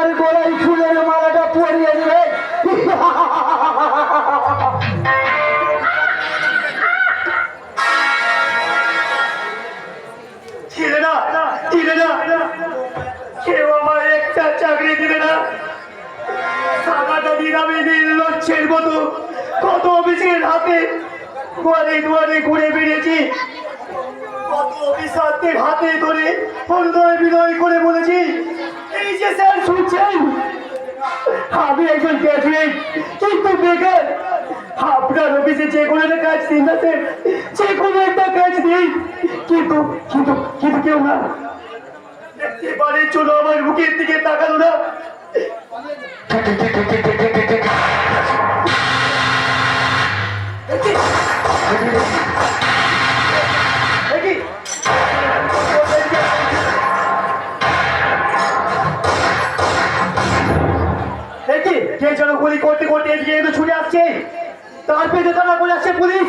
আমার গলায় ফুলের মালাটা পরিয়ে দেবে। ছিল না, ছিল না, কেউ আমার একটা চাকরি দিবে না। সারাটা দিন আমি নির্লজ্জের মতো কত অফিসের হাতে দুয়ারে দুয়ারে ঘুরে বেরিয়েছি, কত অফিসারদের হাতে ধরে হৃদয় বিনয় করে বলেছি, এই যে স্যার শুনছেন, আমি একজন গ্র্যাজুয়েট কিন্তু বেকার। আপনার অফিসে যে কোনো একটা কাজ দিন না স্যার, যে কোনো একটা কাজ দিন, কিন্তু কিন্তু কিন্তু কেউ না, এবারের জন্য আমার মুখের দিকে তাকালো না। কে যেন গুলি করতে করতে এদিকে এসে ছুটে আসছে, তার পেটে তারা বলে আসছে পুলিশ।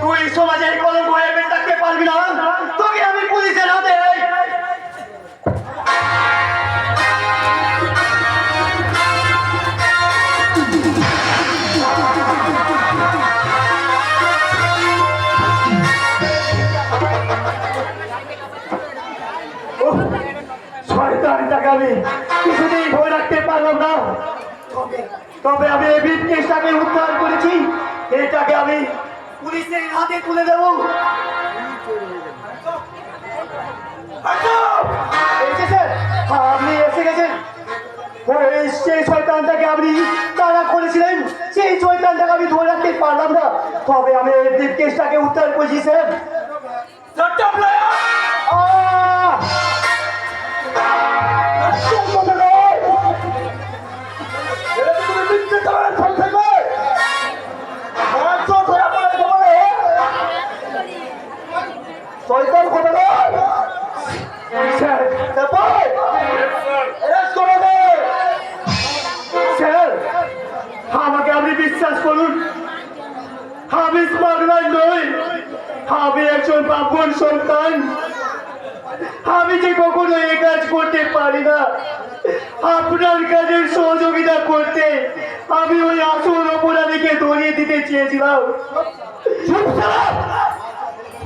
তুই সমাজের কলঙ্ক হয়ে বেঁচে থাকতে পারবি না, তোকে আমি পুলিশের হাতে। আমি কিছুতেই ধরে রাখতে পারলাম না, তবে আমি এই ব্রিফকেসটাকে উদ্ধার করেছি, এটাকে আমি পুলিশের হাতে তুলে দেব। আপনি এসে গেছেন, সেই শয়তানটাকে আপনি তাড়া করেছিলেন, সেই শয়তানটাকে আমি ধরে রাখতে পারলাম না, তবে আমি এই ব্রিফকেসটাকে উদ্ধার করেছি স্যার। আমাকে আপনি বিশ্বাস করুন, আমি স্মাগলার নই, আমি একজন ব্রাহ্মণ সন্তান। আমি যে কখনো এই কাজ করতে পারি না, আপনার কাজের সহযোগিতা করতে আমি ওই আসল অপরাধীকে ধরিয়ে দিতে চেয়েছিলাম।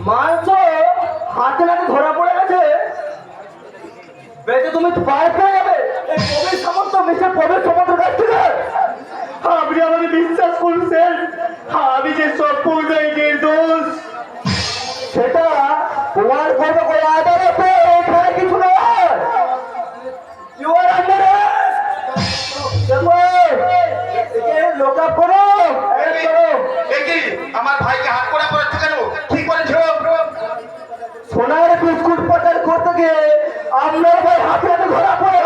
মাংস হাতে নাতে ধরা পড়ে গেছে, বেঁচে তুমি পায়ে পেয়ে যাবে এই সমস্ত মিশে প্রবেশ সমস্ত কাছ থেকে। আপনি আমাকে বিশ্বাস করছেন, আমি যে সম্পূর্ণ নির্দোষ, সেটা তোমার মতো করে আদালতে এখানে কিছু নয়। আমার ভাইকে হাত করা করেছে কেন? কি করেছ? সোনার বিস্কুট পাচার করতে গিয়ে আপনার ভাই হাতে হাতে ধরা পড়ে।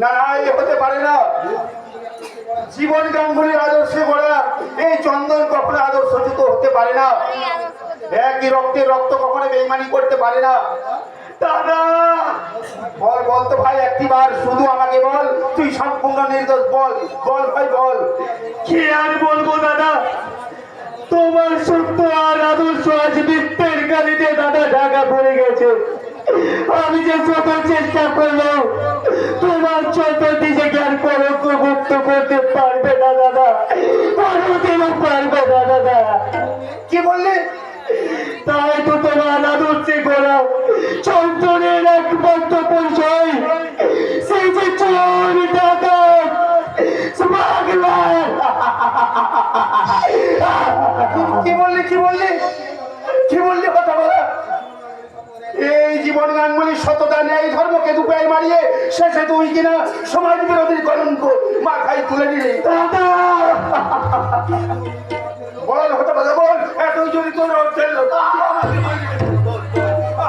না না, এ হতে পারে না। জীবন গাঙ্গুলির আদর্শে গড়া এই চন্দন কখনো আদর্শচ্যুত হতে পারে না। একই রক্তের রক্ত কখনো বেইমানি করতে পারে না। দাদা বল বল তো ভাই, একটি বার শুধু আমাকে বল, তুই সম্পূর্ণ নির্দোষ। বল বল ভাই বল। কি আর বলবো দাদা, তোমার সত্য আর আদর্শ আজ মিথ্যের গালিতে দাদা ঢাকা পড়ে গেছে। আমি যে যত চেষ্টা করলাম তোমার চতুর্থী যে জ্ঞান কলঙ্ক মুক্ত করতে পারবে না দাদা, কোনোদিনও পারবে না দাদা। কি বললি? তাই তো তোমার আদর্শে গড়া চন্দনের একমাত্র পরিচয় সেই যে চোর ডাকাত স্মাগলার। কি বললি কি বললি কি বললি কথা বলা? এই জীবন গাঙ্গুলির সততা ন্যায় ধর্মকে দুপায় মারিয়ে শেষে তুই কিনা সমাজ বিরোধীর কলঙ্ক মাথায় তুলে নিলি। দাদা বল হতে পারে বল, এতই যদি তোর অর্থের লোক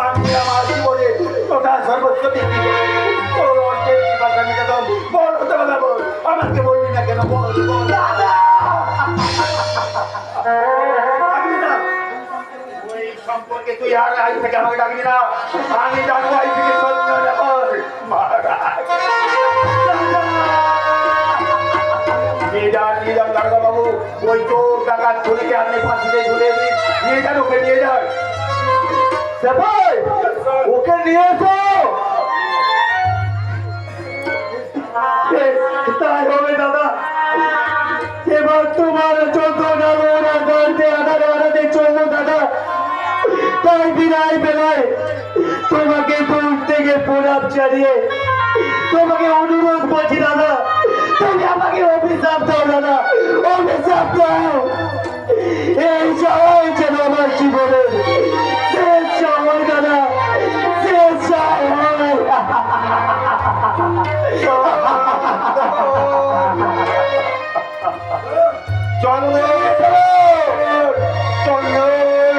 আমি আমার জীবনে টোটাল সর্বোচ্চ বিক্রি করে তোর অর্থের ভাষা মেটে দাম। বল হতে পারে বল, আমাকে বলবি না কেন? বল বল। দাদা ওই সম্পর্কে তুই আর আই থেকে আমাকে ডাকবি না, আমি জানবো আই থেকে চন্দ্র মহারাজ। ছেলেকে আপনি ফাঁসিতে ঝুলিয়ে দিন, নিয়ে যান, ওকে নিয়ে যান। সেপাই ওকে নিয়ে এসো। তাই হবে দাদা, এবার তোমার যন্ত্রণা আনাতে চললো দাদা। তাই বিনায় বেলায় তোমাকে দূর থেকে প্রণাম জানিয়ে তোমাকে অনুরোধ করছি দাদা, তুমি আমাকে অভিশাপ দাও দাদা, অভিশাপ দাও। এই সময় যেন আমার জীবনের শেষ সময় দাদা, শেষ সময়। চন্দন, চন্দন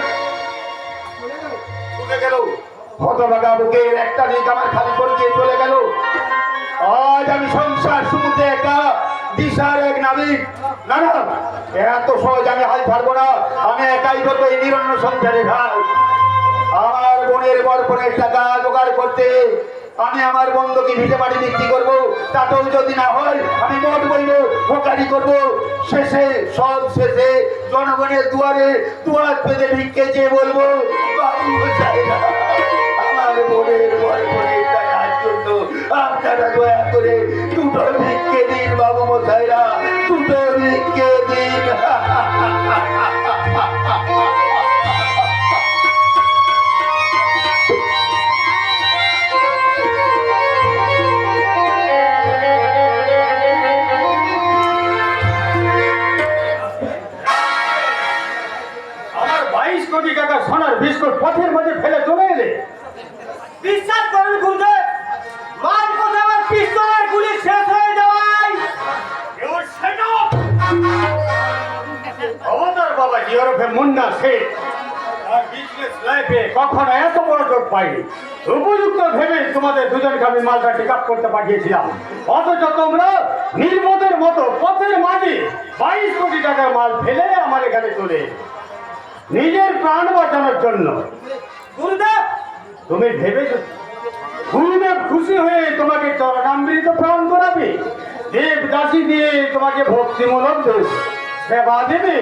চলে গেল। হতভাগা বুকের একটা দিক আমার খালি করে দিয়ে চলে গেল। আজ আমি সংসার শুনতে একা, দিশার এক নাবিক। না না, এত সহজ আমি হাল ছাড়বো না। আমি একাই করবো এই নিরন্ন সংসারে ঘাট। আমার বোনের বরপণের টাকা জোগাড় করতে আমি আমার বন্ধুকে ভিটে বাড়ি বিক্রি করবো। তাতেও যদি না হয় আমি মত বলবো, ভোকারি করবো। শেষে সব শেষে জনগণের দুয়ারে দুয়ার পেতে ভিক্ষে চেয়ে বলবো, বাবু চাইরা আমার বোনের বরপণের টাকার জন্য আপনারা দয়া করে দুটো ভিক্ষে দিন বাবু মশাইরা, দুটো ভিক্ষে দিন। আমার 22 কোটি টাকা সোনার বিস্কুট পথের মধ্যে ফেলে চলে এলে। বিশ্বাস করুন গুরুদেব, মাঝ পথে আমার পিস্তলের গুলি শেষ হয়ে যাওয়ায় অবতার বাবা ইউরোপে মুন্না শেখ আর বিজনেস লাইফে কখনো এত বড় যোগ পাইনি। উপযুক্ত ভেবে তোমাদের দুজনকে আমি মালটা টেক আপ করতে পাঠিয়েছিলাম, অথচ তোমরা নির্বোধের মতো পথের মাঝে 22 কোটি টাকার মাল ফেলে আমার এখানে চলে এলে। নিজের প্রাণ বাঁচানোর জন্য। গুরুদেব, তুমি ভেবেছো গুরুদেব খুশি হয়ে তোমাকে চরণামৃত প্রাণ করাবে, দেব দাসী দিয়ে তোমাকে ভক্তিমূলক সেবা দেবে?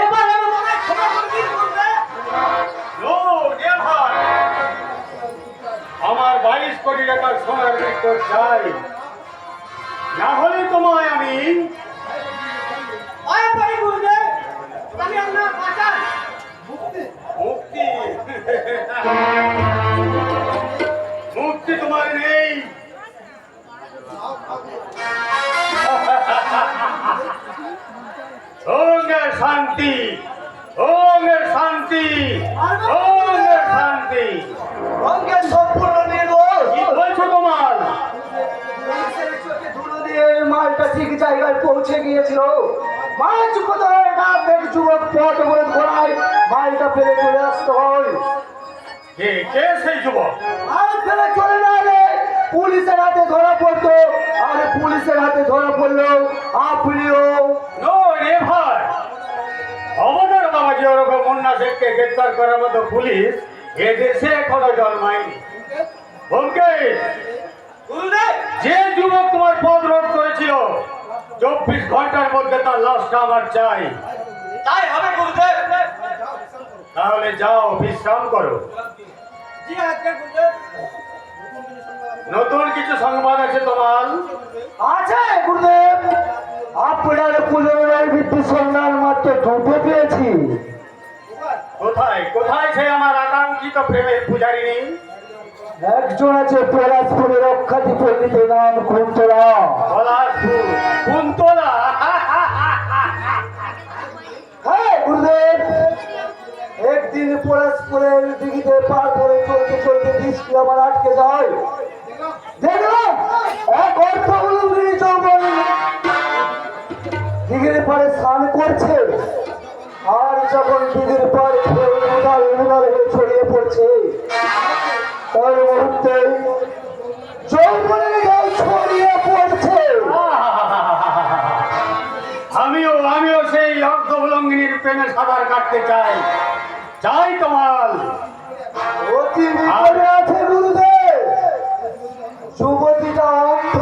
এবার আমি তোমায় ক্ষমা করে দিন গুরুদেব। No, never! আমার 22 কোটি টাকার সোনার বিস্কুট চাই, না হলে তোমায় আমি আয় পারি গুরুদেব, আমি আপনার বাঁচান। মুক্তি মুক্তি তোমার নেই। ওঙ্গের শান্তি, ওঙ্গের শান্তি, ওঙ্গের শান্তি। অঙ্কে সম্পূর্ণ নির্ভর। কি বলছো তোমার? পুলিশের চোখে ধুলো দিয়ে মালটা ঠিক জায়গায় পৌঁছে গিয়েছিল। মাছ কোথায় যুবক পথ বলে ঘোড়ায় মালটা ফেলে চলে আসতে হয়। কে সেই যুবক? মাল ফেলে চলে না রে, পুলিশের হাতে ধরা পড়তো। আর পুলিশের হাতে ধরা পড়লো আপনিও। No never! অবতার বাবাজি ওরকম মুন্না শেখকে গ্রেপ্তার করার মতো পুলিশ এ দেশে এখনো জন্মায়নি। বলকে গুরুদেব, যে যুবক তোমার পথ রোধ করেছিল 24 ঘন্টার মধ্যে তার লাশটা আমার চাই। তাই হবে গুরুদেব। তাহলে যাও বিশ্রাম করো। জি আজ্ঞা গুরুদেব। নতুন কিছু সংবাদ আছে তোমার? আছে গুরুদেব, আপনার পুনরায় বিদ্যুৎ সন্ধান মাত্র দুটো পেয়েছি। কোথায় কোথায় সে আমার আকাঙ্ক্ষিত প্রেমের পূজারিনী? একজন আছে পলাশপুরে রক্ষাতি পণ্ডিত নাম কুন্তলা। পলাশপুর কুন্তলা? হ্যাঁ গুরুদেব, একদিন পলাশপুরের দিঘিতে পার করে চলতে চলতে দৃষ্টি আমার আটকে যায়। দেখলাম এক অর্থবলম্বী যৌবন দিঘির পাড়ে স্নান করছে। আর যখন দিঘির পাড়ে উদাল উদাল হয়ে ছড়িয়ে পড়ছে, তার মুহূর্তে যৌবনের গায়ে ছড়িয়ে পড়ছে। আমিও সেই অর্ধবলঙ্গিনীর প্রেমে সাঁতার কাটতে চাই। চাই তোমার। অতি বিপদে আছে গুরুদেব, যুবতীটা অন্ধ।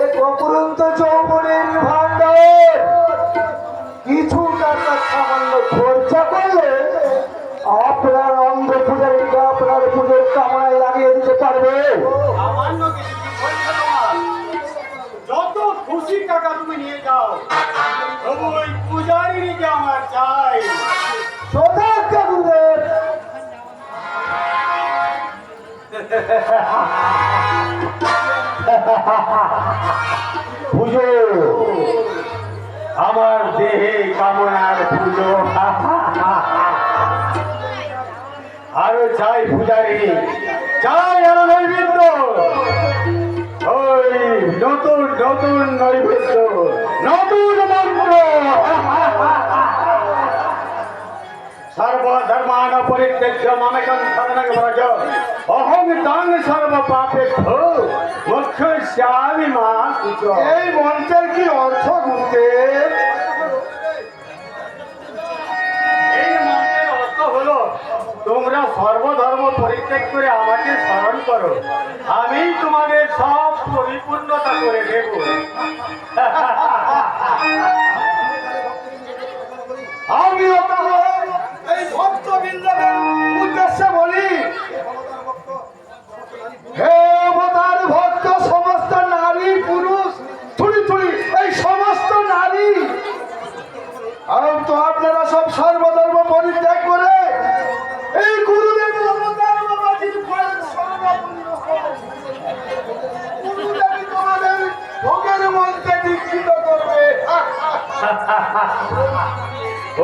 এক অপরন্ত যৌবনের ভান্ডার কামনায় লাগিয়ে দিতে পারবে? সামান্য কিছু কি বলছো তোমার? যত খুশি টাকা তুমি নিয়ে যাও, তবু ওই পূজারিনীকে আমার চাই। সদাজ্ঞ গুরুদেব। পুজো আমার দেহে কামনার পুজো। আরো চাই পূজারিনী, চাই আরো নৈবেদ্য, ওই নতুন নতুন নৈবেদ্য, নতুন মন্ত্র। সর্বধর্মান পরিত্যজ্য মামেকং শরণং ব্রজ, অহং তাং সর্ব পাপেভ্যো মোক্ষয়িষ্যামি মা শুচঃ। এই মন্ত্রের কি অর্থ গুরুদেব? এই মন্ত্রের অর্থ হলো, তোমরা সর্বধর্ম পরিত্যাগ করে আমাকে স্মরণ করো, আমি তোমাদের সব পরিপূর্ণতা করে দেব। আমি এই ভক্তবৃন্দদের উদ্দেশ্যে বলি, হে অবতার ভক্ত সমস্ত নারী পুরুষ, থুড়ি থুড়ি এই সমস্ত নারী, আর তো আপনারা সব সর্বধর্ম পরিত্যাগ করে এই গুরুদেব অবতার বাবাজির পায়ের শরণাপন্ন হও। গুরুদেবই তোমাদের ভোগের মন্ত্রে দীক্ষিত করবে।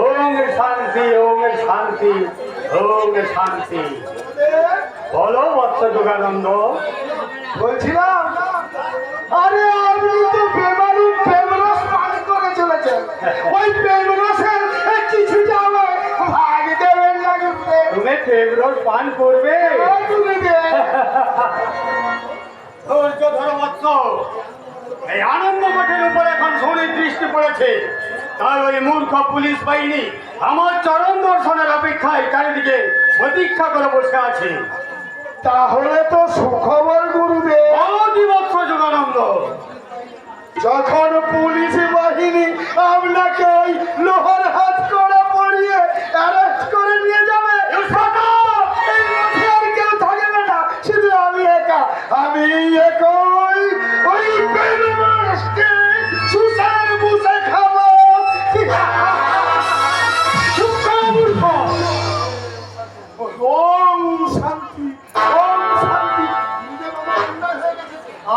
ওম শান্তি, ওম শান্তি, ওম শান্তি। বলো বৎস যোগানন্দ। বলছিলাম, আরে আপনি তো বেমালুম প্রেমরস পান করে চলেছেন, ওই প্রেমরসের কিছুটা আমার ভাগ দেবেন না গুরুদেব। তুমি ফেব্রুয়ারি পান করবে? গুরুদেব ধৈর্য ধরো বৎস। এই আনন্দ মঠের উপর এখন শনির দৃষ্টি পড়েছে, তাই ওই মূর্খ পুলিশ বাহিনী আমার চরণ দর্শনের অপেক্ষায় চারিদিকে প্রতীক্ষা করে বসে আছে। তাহলে তো সুখবর গুরুদেব। অনতি বৎস যোগানন্দ। যখন পুলিশ বাহিনী আপনাকে ওই লোহার হাত করে পড়িয়ে অ্যারেস্ট করে নিয়ে যাবে, এই মাঠে আর কেউ থাকবে না, শুধু আমি একা। আমি একই ওই বেলুনকে সুসার বুসে খাবো। সুখমূর্খ। ওম শান্তি, ওম শান্তি।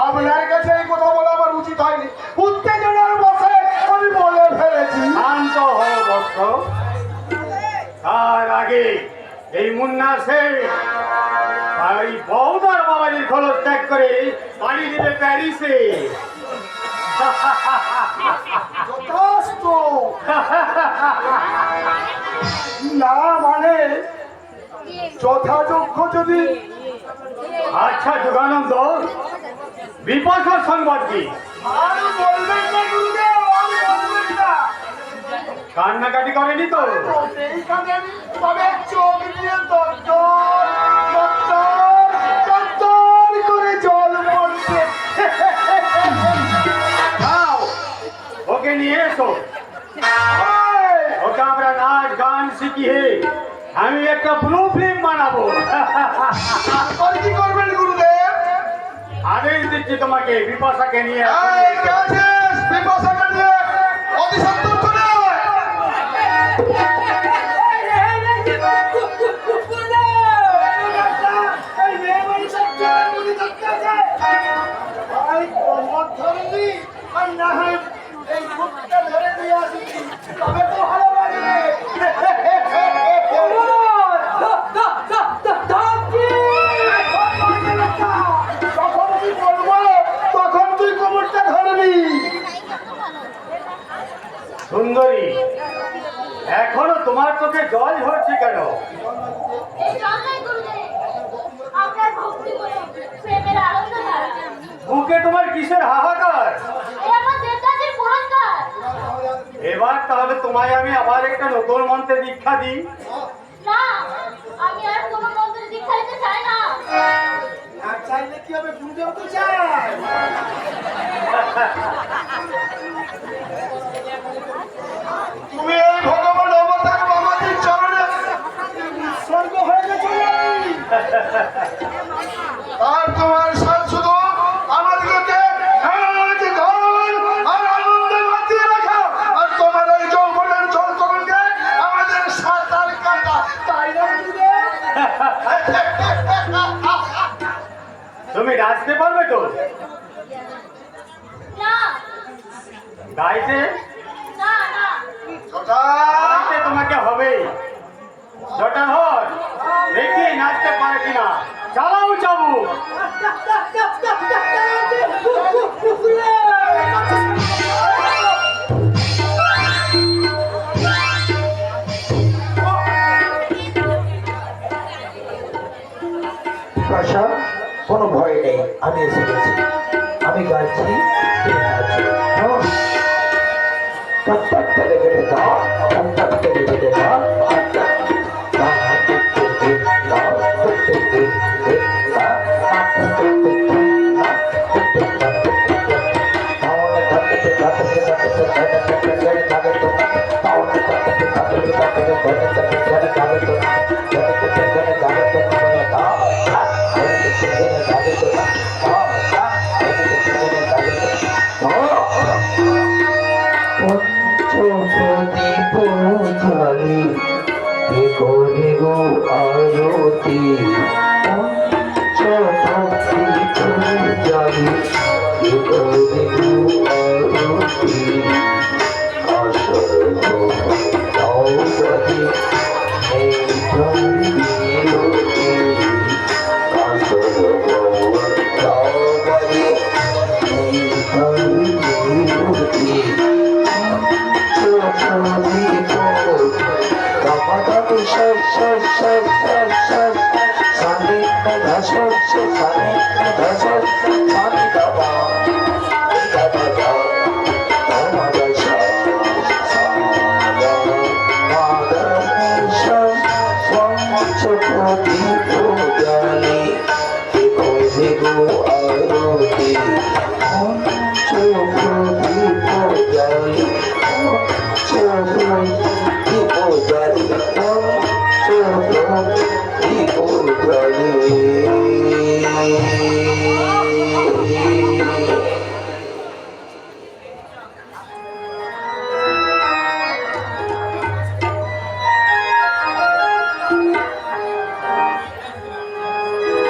আপনার কাছে এই কথা বলা আমার উচিত হয়নি, উত্তেজনার বসে আমি বলে ফেলেছি। শান্ত হও বৎস। তার আগে এই মুন্না শেখ এই বৌদার বাবাজির খোলস ত্যাগ করে পাড়ি দিবে প্যারিসে। যথেষ্ট। না মানে যথাযোগ্য যদি। আচ্ছা যোগানন্দ, বিপাশার সংবাদ কি? আর বলবেন না গুরুদেব, আর বলবেন না। কান্নাকাটি করেনি তো? এইখানে আমি তবে চোখ দিয়ে দরদর দরদর দরদর করে জল পড়ছে। যাও, ওকে নিয়ে এসো, ওকে আমরা নাচ গান শিখিয়ে আমি একটা ব্লু ফিল্ম বানাবো। আর কি করবেন গুরুদেব? আদেশ দিচ্ছি তোমাকে, বিপাশাকে নিয়ে এই কাছে বিপাশাকে নিয়ে অতি সত্তর চলে আয়। এই মেয়ে মানুষের জন্য গুলি করতে আছে। ভাই কোমর ধরলি আর না হয় এই বুকটা ধরে দিয়ে আসি, তবে তো ভালো লাগবে। যখন তুই বলবো তখন তুই কোমরটা ধরবি। সুন্দরী, এখনো তোমার চোখে জল ঝরছে কেন? এই জন্যই গুরুদেব, আপনার ভক্তি করে প্রেমের আনন্দ ধারা। বুকে তোমার কিসের হাহাকার? এই আমার দেবদাসের পুরস্কার। এবার তাহলে তোমায় আমি আবার একটা নতুন মন্ত্রে দীক্ষা দিই। না, আমি আর কোনো মন্ত্রের দীক্ষা নিতে চাই না। না চাইলে কি হবে, গুরুদেব তো চায়। তুমি এই ভগবান অবতার বাবাজির চরণে উৎসর্গ হয়ে গেছো। আর তোমার সাথ শুধু আমাদেরকে নাচ, গান আর আনন্দে মাতিয়ে রাখা, আর তোমার এই যৌবনের জল তরঙ্গে আমাদের সাঁতার কাটা, তাই না দিদি? তুমি নাচতে পারবে তো? না গাইতে না না ছোটা, গাইতে তোমাকে হবে। জটান হর দেখি নাচতে পারে কিনা। চালাও চাবু। আশা, কোনো ভয় নেই, আমি এসে গেছি। আমি গাইছি, তুমি নাচো। হ্যাঁ? টাক টাক করে কেটে দাও, টাক টাক করে কেটে দাও, টাক টাক। দাও, টাক টাক করে দাও, টাক টাক করে দাও, টাক টাক করে দাও, টাক টাক করে তাহলে টাক টাক করে টাক টাক করে টাক টাক করে টাক টাক করে তাহলে টাক টাক করে টাক টাক করে টাক টাক করে টাক টাক করে দাও। পঞ্চপ্রদীপ জ্বালি করে গো আরতি, পঞ্চপ্রদীপ জ্বালি করে গো আরতি, আসর নৌপতি এই বিরতি, আসর নৌপতি এই বিরতি।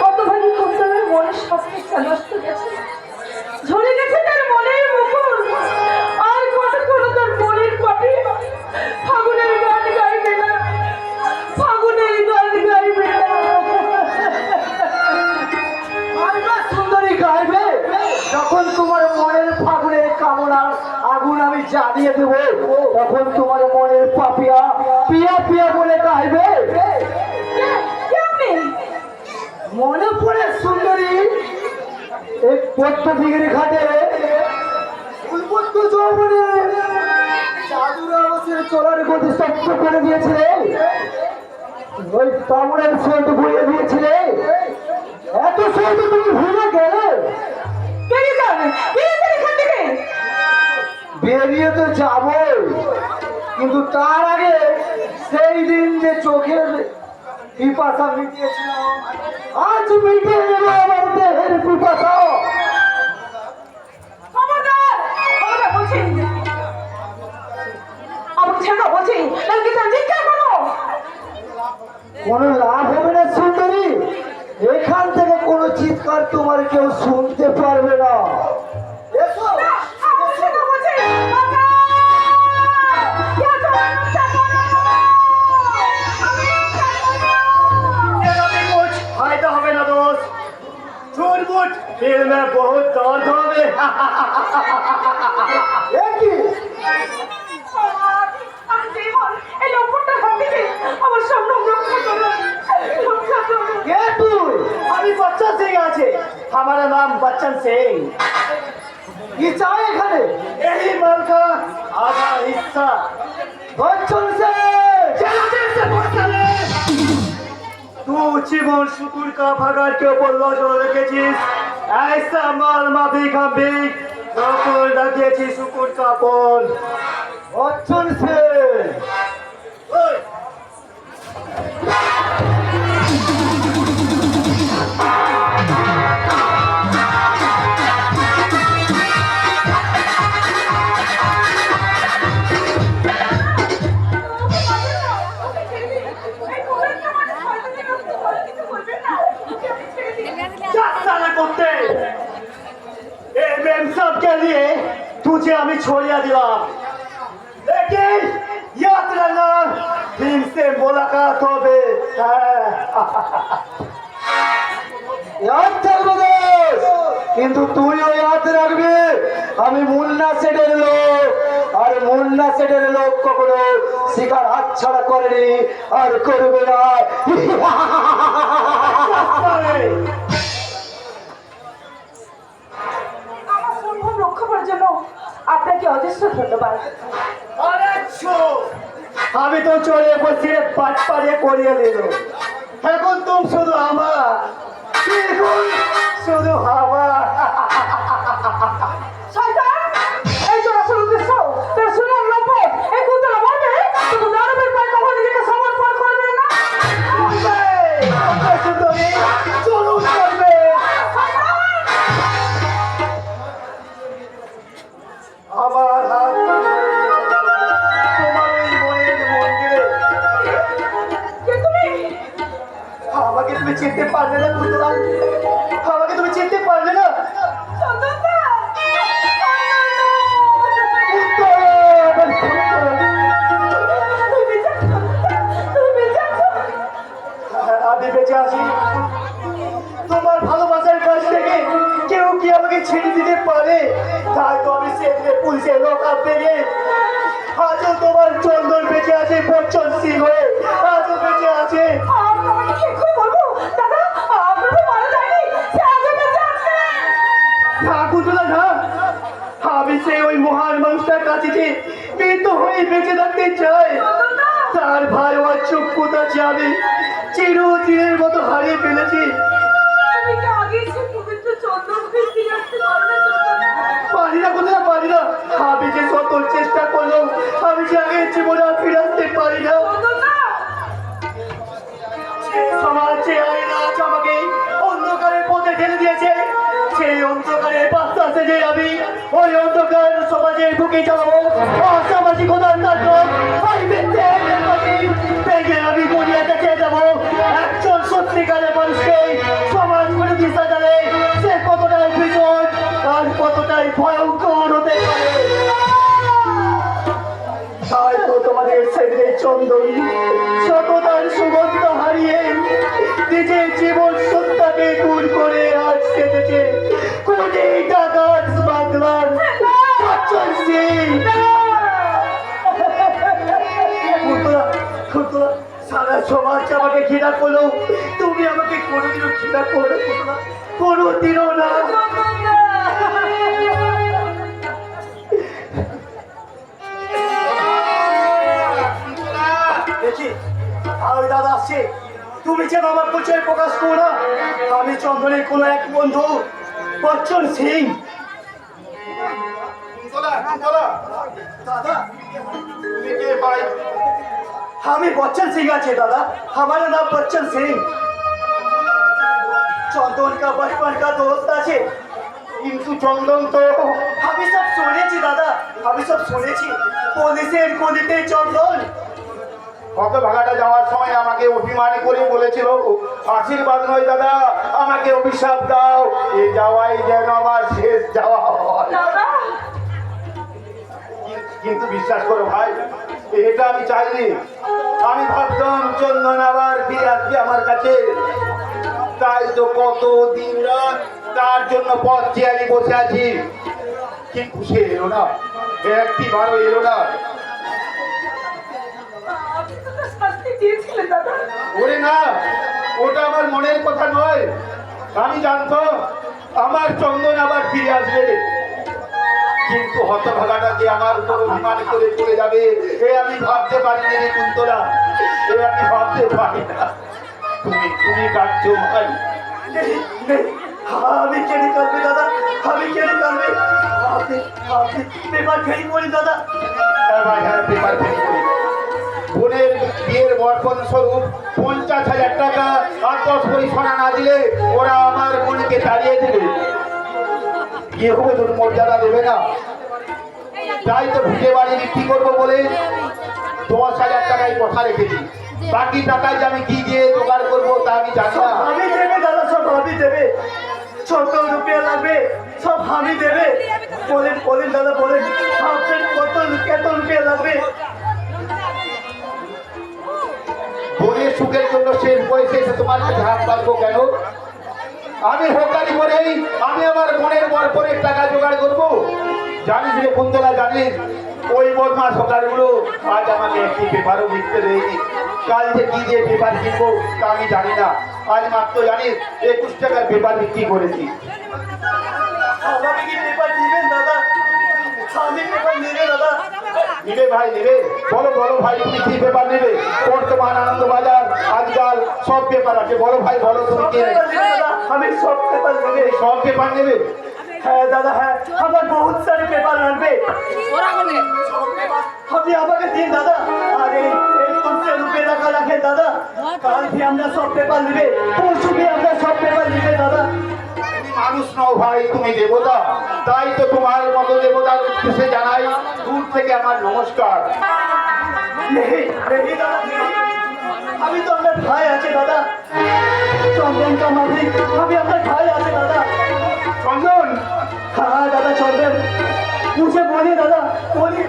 কতখানি কুন্তলের মনের সবকিছু নষ্ট গেছে, ঝরে গেছে তার মনের মুকুল। আর কতক্ষণ তার মনের পাটি ফাগুনের গান গাইবে না, ফাগুনের গান গাইবে না। সুন্দরী গাইবে যখন তোমার মনের ফাগুনের কামনার আগুন আমি জ্বালিয়ে দেব, তখন তোমার মনের পাপিয়া পিয়া পিয়া বলে গাইবে। কেমনে? মনে পড়ে সুন্দরী এই পদ্ম দিঘির ঘাটে উন্মত্ত যৌবনে জাদুর আবাসের চলার গতি স্তব্ধ করে দিয়েছিলে, ওই তামরের স্রোত বইয়ে দিয়েছিলে। এত স্রোত তুমি ভুলে গেলে? বেরিয়ে যান, বেরিয়ে যান এখান থেকে। বেরিয়ে তো যাবই, কিন্তু তার আগে সেই দিন যে চোখের পিপাসা মিটিয়েছিল, আজ মিটিয়ে নেব আমার দেহের পিপাসা। খবরদার, খবরদার বলছি, আমাকে ছেড়ে দাও বলছি, নাহলে কিন্তু আমি চিৎকার করবো। কোনো লাভ হবে না সুন্দরী, এখান থেকে কোনো চিৎকার তোমার কেউ শুনতে পারবে না। এসো। না, আমাকে ছেড়ে দাও বলছি, বাঁচাও! কে আছো? বাঁচাও! আমি ছাড়বো না। फायदा হবে না দোস্ত, চুরমুট দিল মে বহুত দর্দ হবে। কি আমি জীবন এই লোকটা হাতিকে আমার সামনে রক্ষা করো, রক্ষা করো। কে তুই? আমি বচ্চন সিং আছে, हमारा नाम बच्चन सिंह। কি চাই এখানে? यही माल का आधा हिस्सा। बच्चन सिंह तू জীবন শুকুর কা ভাগার के ऊपर নজর রেখেছিস, ऐसा माल माफी खाबি নজর রেখেছিস শুকুর কা পর। বচ্চন সিং सब के लिए तुझे हमें छोड़िया दिला, लेकिन याद रखना भीम से मुलाकात हो बे। ইয়াদ থাকবে দোষ, কিন্তু তুইও ইয়াদ রাখবি আমি মুন্না সেটের লোক, আর মুন্না সেটের লোক কখনো শিকার হাতছাড়া করেনি আর করবে না। আমার সম্ভব রক্ষা করার জন্য আপনাকে অজস্র ধন্যবাদ। अरे छो আমি তো চলে বসে পাট পাড়ে করিয়ে নিল, এখন তুমি শুধু আমার, এখন শুধু আমার। শয়তান, এই তোর আসল উদ্দেশ্য, তোর সোনার লোভে এই কুন্তলা বলবে তুমি দানবের পায়ে কখনো নিজেকে সমর্পণ করবে না। চলুন করবে আমার হাত তোমার ওই মনের মন্দিরে। কে তুমি? আমাকে তুমি চিনতে পারলে না কুন্তলা, আমাকে তুমি চিনতে পারলে না। চন্দনদা! তুমি বেঁচে আছো, তুমি বেঁচে আছো। আমি বেঁচে আছি, তোমার ভালোবাসার কাছ থেকে কেউ কি আমাকে ছেড়ে দিতে পারে? তাই তো আমি সেদিনে পুলিশে লোক পেয়ে আজও তোমার চন্দন বেঁচে আছে, বচ্চন সিং হয়ে আজও বেঁচে আছে। আপনাকে কি করে বলবো দাদা, আপনার তো মারা যায়নি, সে আজও বেঁচে আছে। না কুন্তলা না, আমি সেই ওই মহান মানুষটার কাছে যে মৃত্যু হয়ে বেঁচে থাকতে চাই। তার ভাই ও চুপ আছে, আমি চিরদিনের মতো হারিয়ে ফেলেছি। তুমি কি আগে সে পবিত্র চন্দ্রকে ফিরে আসতে পারবে চন্দনদা? পারি না কোথাও পারি না, আমি যে শত চেষ্টা করলাম আমি যে আগের জীবনে আর ফিরে আসতে পারি না। চন্দনদা! সমাজে আইনা আজ আমাকে অন্ধকারের পথে ঠেলে দিয়েছে, সেই অন্ধকারের পাশে আছে যে আমি ওই অন্ধকার সমাজের বুকে চালাবো অসামাজিকতার নাটক। আমি দুনিয়াতে চেয়ে যাবো একজন সত্যিকারের মানুষকে সমাজ বিরোধী সাজালে সে কতটাই বিপদ আর কতটাই ভয়ঙ্কর হতে পারে। তাই তো তোমাদের ছেলে চন্দন সততার সুগন্ধ হারিয়ে নিজের জীবন সত্তাকে দূর করে আজ সেজেছে কোটি টাকার বাংলার বচ্চন সিং। কুন্তলা, কুন্তলা, সারা সমাজ আমাকে ঘৃণা করলো, তুমি আমাকে কোনোদিনও ঘৃণা করো না কুন্তলা, কোনোদিনও না। দেখি আর দাদা আসছে, তুমি যেন আমার পরিচয় প্রকাশ করো না। আমি চন্দনের কোনো এক বন্ধু বচ্চন সিং। দাদা তুমি কে ভাই? আমি बच्चन सिंह আছে दादा, हमारा नाम बच्चन सिंह। चंदन का बचपन का दोस्त আছে, কিন্তু চন্দন তো আমি সব শুনেছি দাদা, আমি সব শুনেছি। পুলিশের গলিতে চন্দন কত ভাগাটা যাওয়ার সময় আমাকে অভিমান করে বলেছিল আশীর্বাদ নয় দাদা, আমাকে অভিশাপ দাও, এ যাওয়াই যেন আমার শেষ যাওয়া হয়। দাদা! কিন্তু বিশ্বাস করো ভাই, এটা আমি চাইনি। আমি ভাবতাম চন্দন আবার ফিরে আসবে আমার কাছে, তাই তো কত দিন রাত তার জন্য পথ চেয়ারি বসে আছি, কিন্তু সে এলো না, একটি বারো এলো না। আপনি তো তার শাস্তি দিয়েছিলেন দাদা। ওরে না, ওটা আমার মনের কথা নয়। আমি জানতাম আমার চন্দন আবার ফিরে আসবে, কিন্তু হতভাগাটা যে আমার উপর অভিমান করে চলে যাবে এ আমি ভাবতে পারিনি রে কুন্তলা, এ আমি ভাবতে পারি না। তুমি কাঁদছো ভাই? নেই, নেই, আমি কেটে কাটবে দাদা, আমি কেটে কাটবে। আপনি আপনি পেপার ফেরি করি দাদা। হ্যাঁ ভাই, হ্যাঁ পেপার ফেরি করি। বোনের বিয়ের বর্ষণ স্বরূপ 50,000 টাকা আর 10 ভরি সোনা না দিলে ওরা আমার বোনকে তাড়িয়ে দেবে, গৃহবধূর মর্যাদা দেবে না। তাই তো ভিটে বাড়ি বিক্রি করবো বলে 10,000 টাকায় কথা রেখেছি। বাকি টাকায় যে আমি কি দিয়ে জোগাড় করবো তা আমি জানি না। আমি দেবে দাদা, সব আমি দেবে। 14 রুপিয়া লাগবে, সব আমি দেবে। বলেন বলেন দাদা বলেন, আপনার কত রুপিয়া লাগবে? বোনের সুখের জন্য শেষ বয়সে এসে তোমার কাছে হাত পাতবো কেন? আমি হোকারি করেই আমি আমার বোনের বরপরের টাকা জোগাড় করবো। জানিস রে কুন্তলা, জানিস ওই বদমাস হোকারগুলো আজ আমাকে একটি পেপারও লিখতে দেয়নি। কাল যে কি দিয়ে পেপার কিনবো তা আমি জানি না। আজ মাত্র জানিস 21 টাকার পেপার বিক্রি করেছি। আমাকে কি পেপার দিবেন দাদা? আমি পেপার নেবে দাদা? নিবে ভাই নিবে, বলো বলো ভাই তুমি কি পেপার নেবে? বর্তমান আনন্দবাজার আজকাল সব পেপার আছে, বলো ভাই বলো তুমি কি নেবে? দাদা আমি সব পেপার নেবে। সব পেপার নেবে? হ্যাঁ দাদা হ্যাঁ, আমার বহুত সারি পেপার লাগবে। আপনি আমাকে দিন দাদা। আর এই কুড়তে রুপে টাকা রাখেন দাদা। কালকে আমরা সব পেপার নেবে, পরশু আমরা সব পেপার নেবে দাদা। তুমি মানুষ নও ভাই, তুমি দেবতা। তাই তো তোমার মতো দেবতার উদ্দেশ্যে জানাই দূর থেকে আমার নমস্কার। নেই নেই দাদা নেই। আমি তো আপনার ভাই আছে দাদা, চন্দন কামালি, আমি আপনার ভাই আছে দাদা। চন্দন, হ্যাঁ দাদা চন্দন, মুঝে বলিए দাদা, বলিए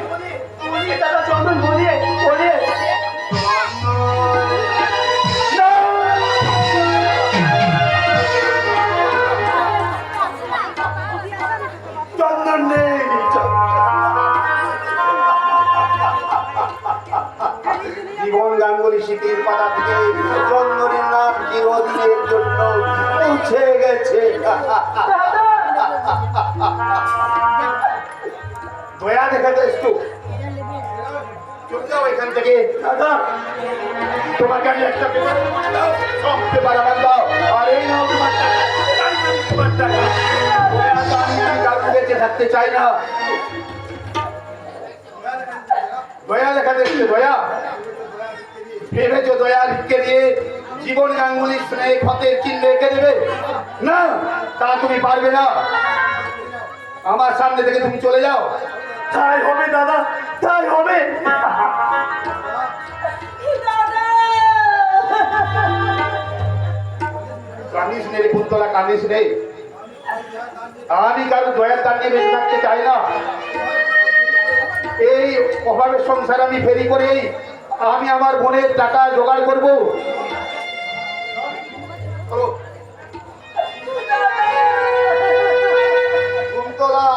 বলিए দাদা চন্দন, বলিए বলিए। চন্দন নেই। জীবন গাঙ্গুলি স্মৃতির পাতা থেকে চন্দনের নাম চিরদিনের জন্য মুছে গেছে। দয়া দেখাতে একটু চলে যাও এখান থেকে। দাদা তোমাকে আমি একটা পেপার দাও, সব পেপার আমার দাও। আর এই নাও তোমার টাকা, তোমার টাকা। দয়া তো আমি কারণ বেঁচে থাকতে চাই না। দয়া দেখাতে একটু দয়া। ভেবেছো দয়া লিখকে দিয়ে জীবন গাঙ্গুলির স্নেহ ক্ষতের চিহ্ন এঁকে দেবে? না, তা তুমি পারবে না। আমার সামনে থেকে তুমি চলে যাও। তাই হবে দাদা, তাই হবে। কান্দিস নে রে কুন্তলা, কান্দিস রে। আমি কারো দয়ার টান নিয়ে বেঁচে থাকতে চাই না। এই অভাবের সংসার আমি ফেরি করেই আমি আমার বোনের টাকা জোগাড় করবো। কুন্তলা,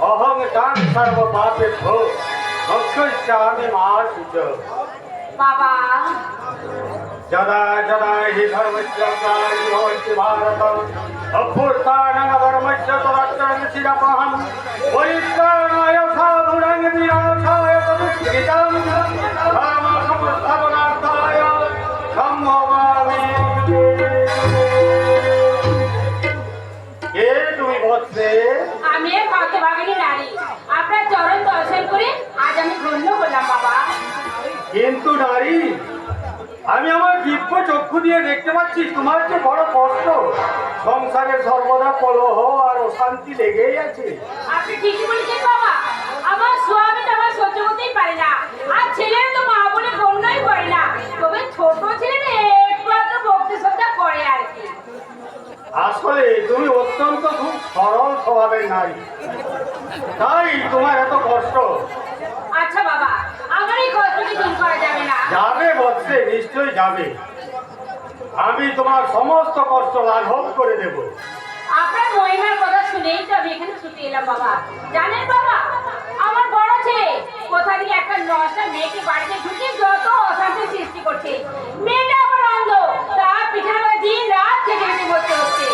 অহং দান সর্ব পাপে ভো ভক্ষামি মাসুচ বাবা যদা যদা হি ধর্মস্য গ্লানি ভবতি ভারত অভ্যুত্থানং ধর্মস্য তদাত্রং শিরপহং পরিত্রাণায় সাধুরং বিনাশায় তদুচ্চিতাং ধর্ম সংস্থাপনার্থায় সম্ভবামি। কে তুমি বলছে? আমি এক হতভাগিনী নারী, আপনার চরণ দর্শন করে আজ আমি ধন্য হলাম বাবা। কিন্তু নারী, আমি আমার দিব্য চক্ষু দিয়ে দেখতে পাচ্ছি তোমার যে বড় কষ্ট। সংসারে সর্বদা কলহ আর অশান্তি লেগেই আছে। আপনি ঠিকই বলেছেন বাবা, আমার স্বামীটা আমার সহ্য করতেই পারে না, আর ছেলেরা তো মা বলে গণ্যই করে না। তবে ছোট ছেলেরা একটু আধটু ভক্তি শ্রদ্ধা করে আর কি। আসলে তুমি অত্যন্ত খুব সরল স্বভাবের নারী, তাই তোমার এত কষ্ট। আচ্ছা বাবা, আমার এই কষ্টকে দূর করা যাবে না? যাবে বলছে, নিশ্চয়ই যাবে। আমি তোমার সমস্ত কষ্ট লাঘব করে দেব। আপনার মহিমার কথা শুনেই তো আমি এখানে ছুটে এলাম বাবা। জানেন বাবা, আমার বড় ছেলে কোথা থেকে একটা নষ্ট মেয়েকে বাড়িতে ঢুকে যত অশান্তি সৃষ্টি করছে। মেয়েটা আমার অন্ধ, তার পিছনে আমার দিন রাত থেকে করতে হচ্ছে।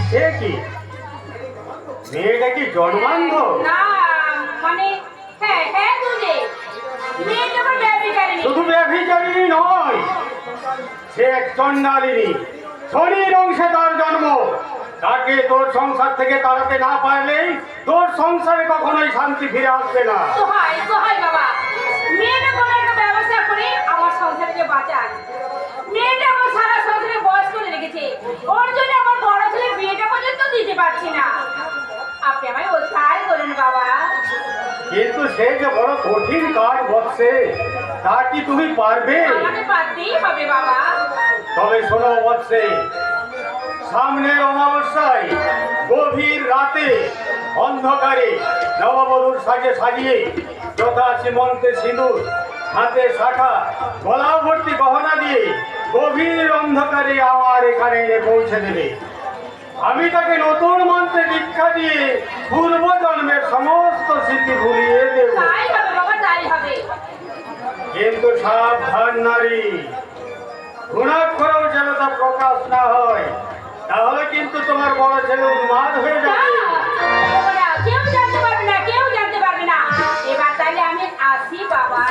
সে কি মেয়েটা কি জন্মান্ধ? না মানে হ্যাঁ হ্যাঁ বুঝে, মেয়েটা আমার ব্যবচারিণী। শুধু ব্যভিচারিণী নয়, সে এক চণ্ডালিনী। শনির অংশে তার জন্ম। তাকে তোর সংসার থেকে তাড়াতে না পারলেই তোর সংসারে কখনোই শান্তি ফিরে আসবে না। তো হয় বাবা, মেয়েটা কোনো একটা ব্যবস্থা করে করে আমার সংসারকে বাঁচান। মেয়েটা আমার সারা সংসারে বয়স করে রেখেছে, ওর জন্য আমার বড় ছেলের বিয়েটা পর্যন্ত দিতে পারছি না। আপনি আমায় উদ্ধার করুন বাবা। কিন্তু সে যে বড় কঠিন কাজ বৎসে, তা কি তুমি পারবে? আমাকে পারতেই হবে বাবা। তবে শোনো বৎসে, সামনের অমাবস্যায় গভীর রাতে অন্ধকারে নববধূর সাজে সাজিয়ে যথা সীমন্তে সিঁদুর, হাতে শাখা, গলা ভর্তি গহনা দিয়ে গভীর অন্ধকারে আমার এখানে এনে পৌঁছে দেবে। আমি তাকে নতুন মন্ত্রে দীক্ষা দিয়ে পূর্ব জন্মের সমস্ত স্মৃতি ভুলিয়ে দেব। তাই হবে বাবা, তাই হবে। কিন্তু সাবধান নারী, গুণাক্ষরেও যেন তা প্রকাশ না হয়, তাহলে কিন্তু তোমার বড় ছেলে উন্মাদ হয়ে না, যাবে। ওরা কেউ জানতে পারবে না, কেউ জানতে পারবে না। এবার তাহলে আমি আসি বাবা।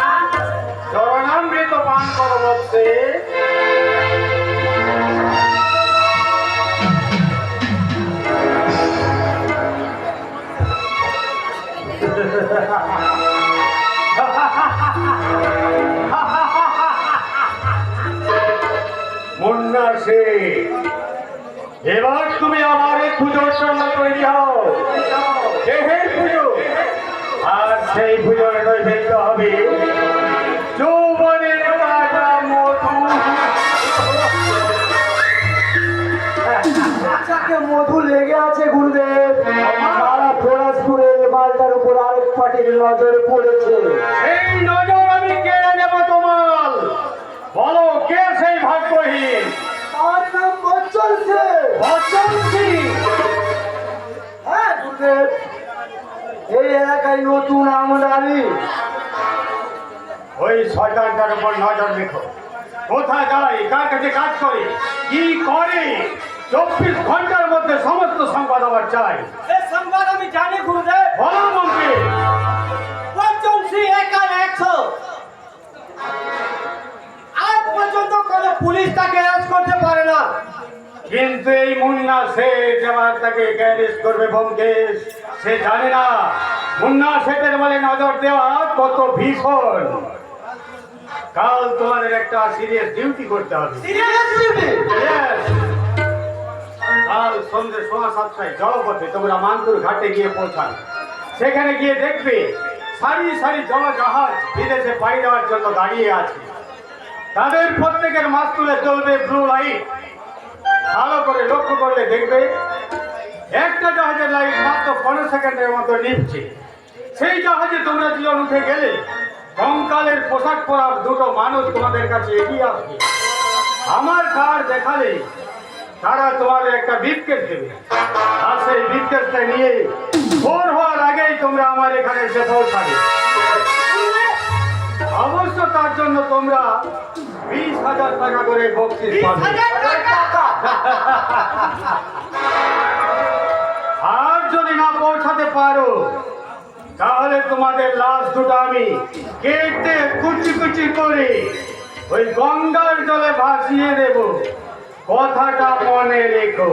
চরণামৃত পান করো বৎসে। মুন্না সে, এবার তুমি আমার এই পুজোর জন্য তৈরি হও। দেহের পুজো, আর সেই পুজোর নৈবেদ্য হবে যৌবনের রাজা মধু। মধু লেগে আছে গুরুদেব। সারা ফোরাজপুরের মালটার উপর আরেক পার্টির নজর পড়েছে। এই নজর আমি কেড়ে নেব তোমার। বলো কে সেই ভাগ্যহীন? তার নাম বচ্চন সিং। বচ্চন সিং? হ্যাঁ গুরুদেব, এই এলাকায় নতুন আমদানি। ওই শয়তানটার উপর নজর রেখো। কোথায় যায়, কার কাছে কাজ করে, কি করে, 24 ঘন্টার মধ্যে সমস্ত সংবাদ আমার চাই। এই সংবাদ আমি জানি গুরুদেব। বলো মন্ত্রী। বচ্চন সিং একা 100। আজ পর্যন্ত কোনো পুলিশ তাকে অ্যারেস্ট করতে পারে না। কিন্তু এই মুন্না শেঠ এবার তাকে গ্যারেজ করবে ব্যোমকেশ। সে জানে না মুন্না শেঠের বলে নজর দেওয়া কত ভীষণ। কাল তোমাদের একটা সিরিয়াস ডিউটি করতে হবে। Serious duty? Yes! কাল সন্ধ্যে 7:15 জলপথে তোমরা মানপুর ঘাটে গিয়ে পৌঁছান। সেখানে গিয়ে দেখবে সারি সারি জলজাহাজ বিদেশে পাড়ি দেওয়ার জন্য দাঁড়িয়ে আছে। তাদের প্রত্যেকের মাস্তুলে চলবে ব্লু লাইট। ভালো করে লক্ষ্য করলে দেখবে একটা জাহাজের লাইট মাত্র 15 সেকেন্ডের মতো নিভছে। সেই জাহাজে তোমরা দুজন উঠে গেলে কঙ্কালের পোশাক পরা দুটো মানুষ তোমাদের কাছে এগিয়ে আসবে। আমার কার্ড দেখালে তারা তোমাদের একটা ব্রিফকেস দেবে, আর সেই ব্রিফকেসটা নিয়ে ভোর হওয়ার আগেই তোমরা আমার এখানে এসে পৌঁছাবে। অবশ্য তার জন্য তোমরা 20,000 টাকা করে বকশিশ পাবে। 20,000 টাকা? আর যদি না পৌঁছাতে পারো তাহলে তোমাদের লাশ দুটো আমি কেটে কুচি কুচি করে ওই গঙ্গার জলে ভাসিয়ে দেব। কথাটা মনে রেখো।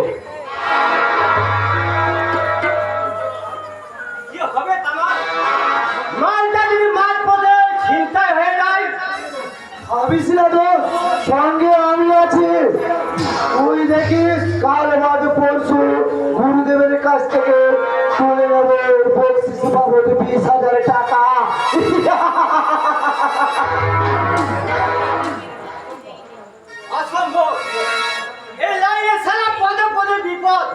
কি হবে তামার? মালটা যদি মাঝ পথে ছিনতাই হয়ে যায়? ভাবিস না তো, সঙ্গে আমি আছি। তুই দেখিস কাল বাদ পরশু গুরুদেবের কাছ থেকে তুলে নেবে বকশিস বাবদ 20,000 টাকা। অসম্ভব। এই লাইনে সারা পদে পদে বিপদ।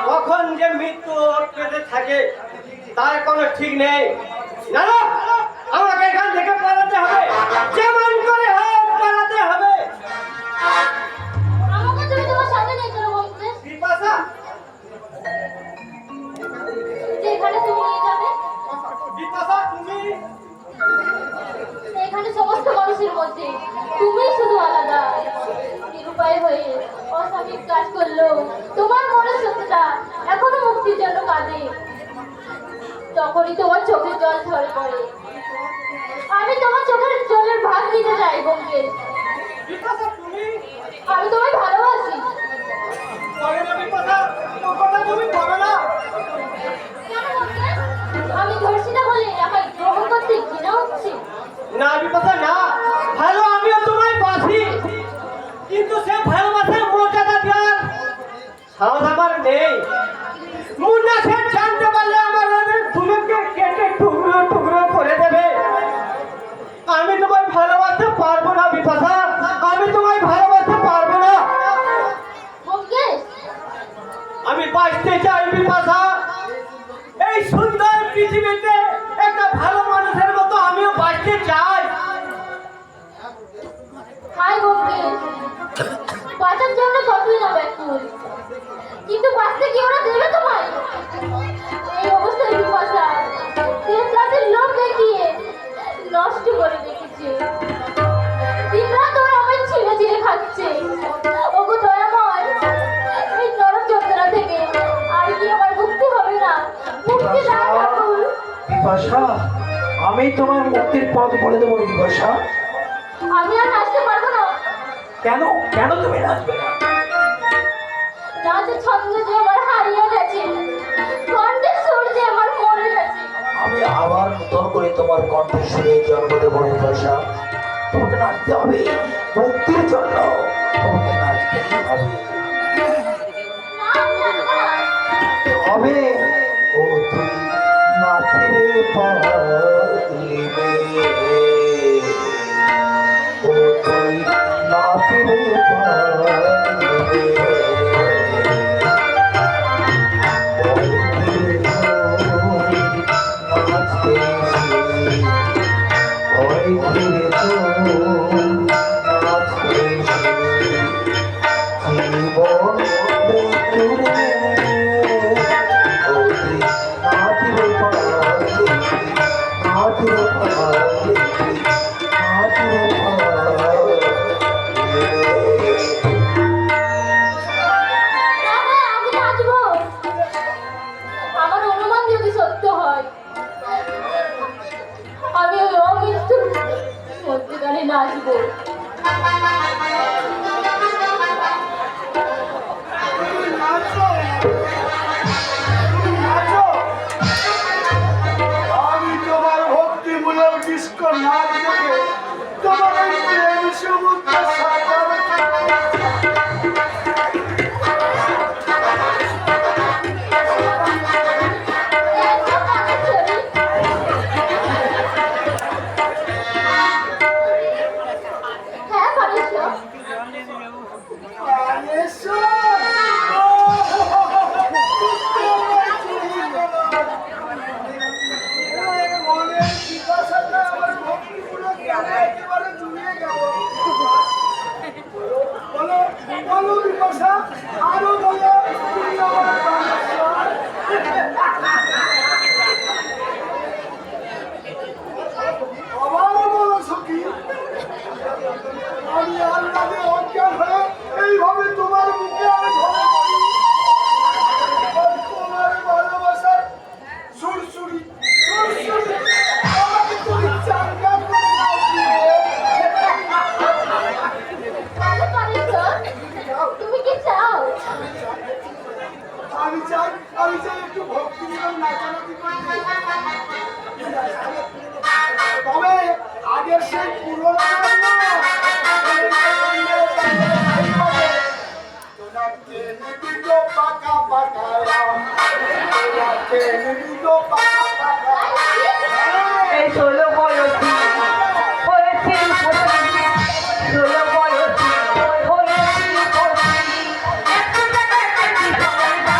কখন যে মৃত্যু ওর পেতে থাকে তার কোনো ঠিক নেই। না না, আমাকে এখান থেকে পালাতে হবে, যেমন করে হোক পালাতে হবে। আমাকে তুমি তোমার সাথে নিয়ে চলো বলতে। বিপাশা, যেখানে তুমি নিয়ে যাবে বিপাশা তুমি সেখানে সমস্ত মানুষের মধ্যে তুমি শুধু আলাদা। নিরুপায় হয়ে অস্বাভাবিক কাজ করলো তোমার মনের সত্যটা এখনো মুক্তির জন্য কাঁদে। তখনই তোমার চোখের জল ঝরে পড়ে। আমি তোমার চোখের জলের ভাগ দিতে চাই ব্যোমকেশ। বিপাশা তুমি আমি তোমায় ভালোবাসি। করো না বিপাশা, তোর কথা তুমি করো না। কেন ব্যোমকেশ? আমি ধর্ষিতা বলে আমায় গ্রহণ করতে ঘৃণা হচ্ছে। না বিপাশা না, নেই। মুন্না শেঠ জানতে পারলে আমার তোমাকে কেটে টুকরো টুকরো করে দেবে। আমি তোমায় ভালোবাসতে পারবো না বিপাশা, আমি তোমায় ভালোবাসতে পারবো না। ব্যোমকেশ, আমি বাঁচতে চাই বিপাশা। এই সুন্দর পৃথিবীতে একটা ভালো মানুষের মতো আমিও বাঁচতে চাই। হাই ব্যোমকেশ, বাঁচার জন্য কতই না ব্যাকুল, কিন্তু বাঁচতে কি ওরা দেবে তোমায়? এই অবস্থায় বিপাশা দেশরাতের লোক দেখিয়ে নষ্ট করে রেখেছে। দিনরাত ওরা আমায় ছিঁড়ে ছিঁড়ে খাচ্ছে। ওগো দয়াময়, এই নরক যন্ত্রণা থেকে আর কি আমার মুক্তি হবে না? মুক্তি দাও ঠাকুর। বিপাশা, আমি তোমার মুক্তির পথ বলে দেবো বিপাশা। আমি আর নাচতে পারবো না। কেন কেন তুমি নাচবে না? নাচের ছন্দ যে আমার হারিয়ে গেছে, কণ্ঠের সুর যে আমার মরে গেছে। আমি আবার নতুন করে তোমার কণ্ঠে সুরে জন্ম দেবো বিপাশা। তোমাকে নাচতে হবে মুক্তির জন্য, তোমাকে নাচতেই হবে। না, আমি নাচবো না। হবে ও তুই নাচরে পাগলি মেয়ে, ও তুই নাচরে পাগলি না, না, আমি নাচবো। আমার অনুমান যদি সত্য হয়, আমি ওই অমৃত্যুর মধ্যখানে নাচবো। আমি তোমার ভক্তিমূলক ডিস্কো নাচ দেখে তোমার এই প্রেম সমুদ্র সাগরে একদম নাচের ছবি। হ্যাঁ, পারেছো। আরো বলো তুমি আমার প্রাণেশ্বর। আবারও বলো সখী, আমি আল্লাহকে অজ্ঞান হয়ে এইভাবে তোমার মুখে আমি ধরে পড়ি। আর তোমার ভালোবাসার সুরসুরি সুরসুরি আমাকে তুমি চাঙ্গা করে দাও দিয়ে। তাহলে পারেছো? তুমি কি চাও? আমি চাই একটু ভক্তি নিলাম নাচানাচি করতে। তবে আগের সেই পুরোনো নাচ না। তোনাকে নিবিলো পাকা পাকা রাম, তোনাকে নিবিলো পাকা পাকা। এই 16 বয়সী হয়েছি সতী, 16 বয়সী হয়েছি সতী, একটু জায়গায় বেশি হবে না।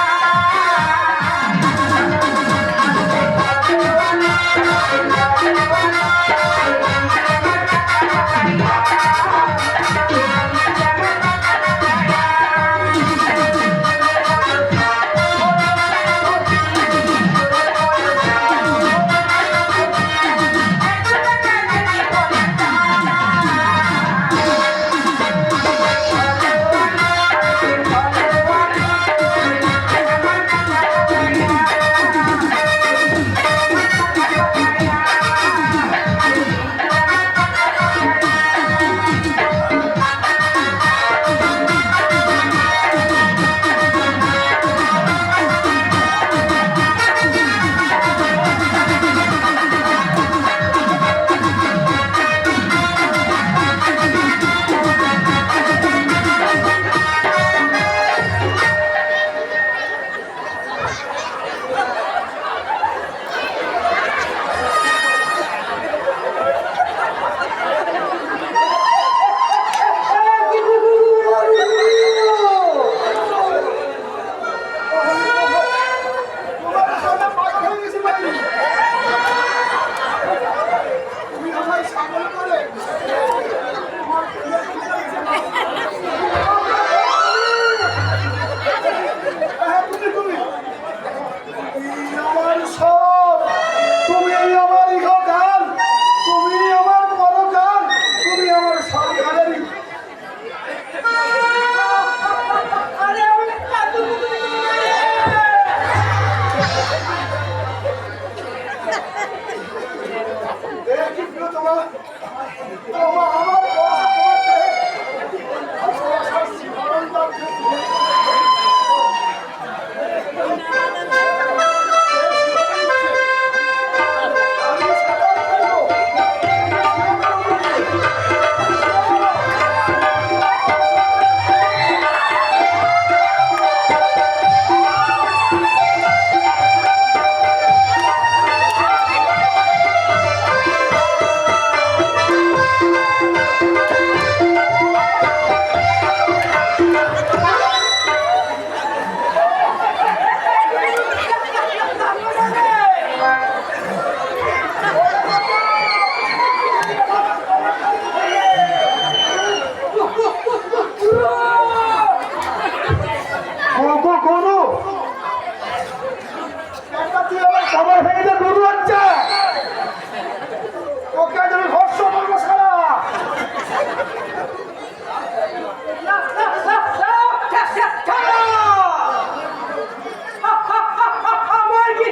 আমার ভেঙে যে গরু হচ্ছে ওকে আজ আমি ভর্ষ করবো সারা। আমার কি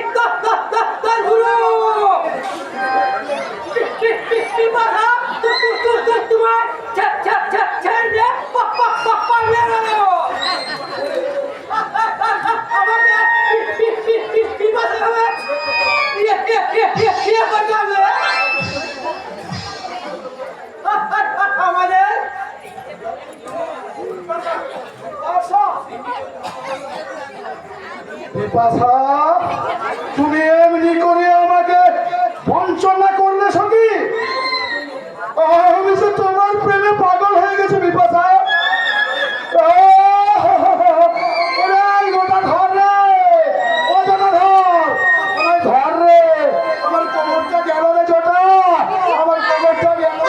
তার গুরু তোমার ছেড়ে পারবে না আমাকে বিপদে হবে আমাদের বিপাশা, তুমি এমনি করে আমাকে বঞ্চনা করলে সখী। আমি তো তোমার প্রেমে পাগল হয়ে গেছে বিপাশা। গোটা ধর রে, ও জোটা ধর, আমায় ধর রে, আমার কোমরটা গেল রে জোটা, আমার কোমরটা গেল।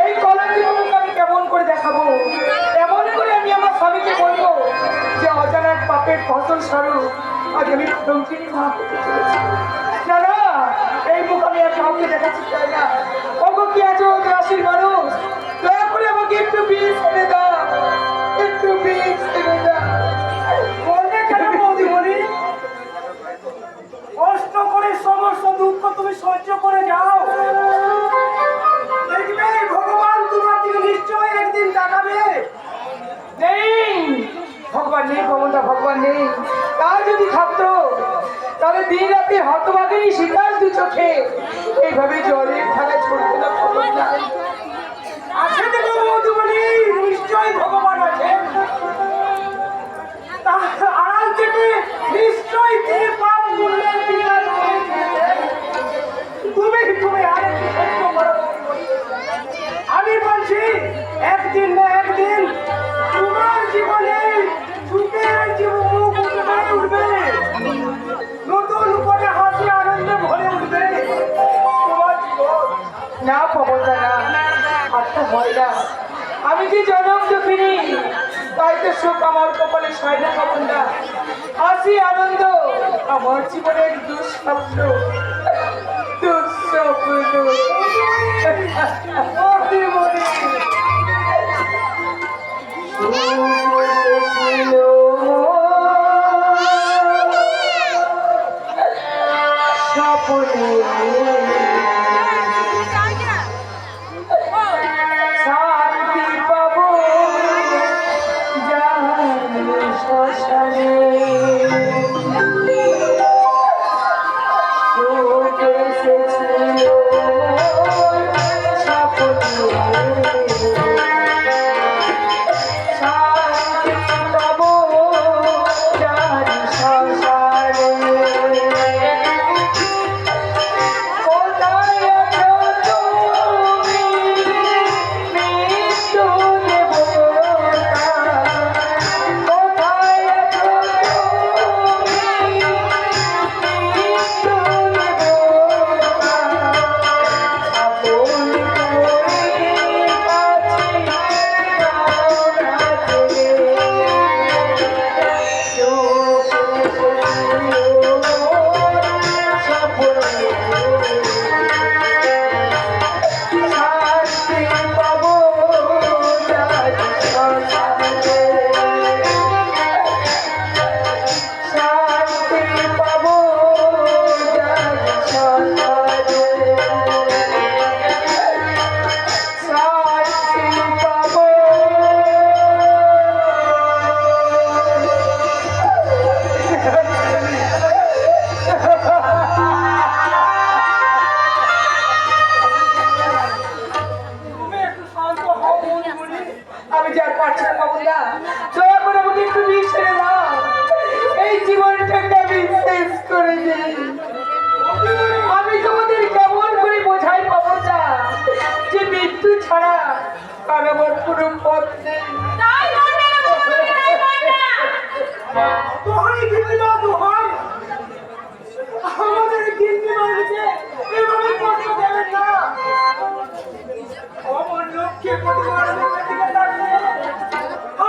এই কলঙ্কিগুলোকে আমি কেমন করে দেখাবো? এমন করে আমি আমার স্বামীকে বলবো যে অজানা এক পাপের ফসল স্বরূপ আজ আমি কলঙ্কিনী মা হতে চলেছি। না না, এই মুখ আমি আর কাউকে দেখাচ্ছি চাই না। ওগো কি আছো রাশির মানুষ, দয়া করে আমাকে একটু বীজ এনে দাও, একটু বীজ এনে দাও। বলবে কেন বৌদিমণি? কষ্ট করে সমস্ত দুঃখ তুমি সহ্য করে যাও, দেখবে ভগবান তোমার দিকে নিশ্চয়ই একদিন তাকাবে। নেই ভগবান নেই, ভগবান নেই। তার যদি থাকতো তাহলে দিন রাতে হতভাগেরই শিকার দু চোখে এইভাবে জলের ধারে ছড়তে না খবর নাই। আছে দেখো মধুমণি, নিশ্চয়ই ভগবান আছে। তার আড়াল থেকে নিশ্চয়ই তিনি পাপ মূল্যের বিচার করেছেন। তুমি আরে সত্য করো। আমি বলছি একদিন না একদিন তোমার জীবনে সুখের মুখ উঠবে, নতুন করে হাসি আনন্দে ভরে উঠবে তোমার জীবন। না পবনদা না, আত্মা ভয় না। আমি যে জনম দুঃখিনী, তাই তো সুখ আমার কপালে সায় না পবনদা। হাসি আনন্দ আমার জীবনের দুঃস্বপ্ন, শান্তি পাবো জানি শ্মশানে, সুখ এসেছিল স্বপ্নে। আমি যা পারছি না বাবুদা, দয়া করে আমাকে একটু বিষ ছেড়ে দাও। এই জীবনটাকে আমি শেষ করে দিই। আমি তোমাদের কেমন করে বোঝাই বাবুদা যে মৃত্যু ছাড়া আর আমার কোনো পথ নেই। তাই বলবে না মুখোমুখি, তাই বলবে না। দোহাই গিন্নিমা, দোহাই, আমাদের গিন্নিমা হয়েছে এভাবে কষ্ট দেবেন না। আমার লক্ষ্যে প্রতিবার মুখের দিকে তাকিয়ে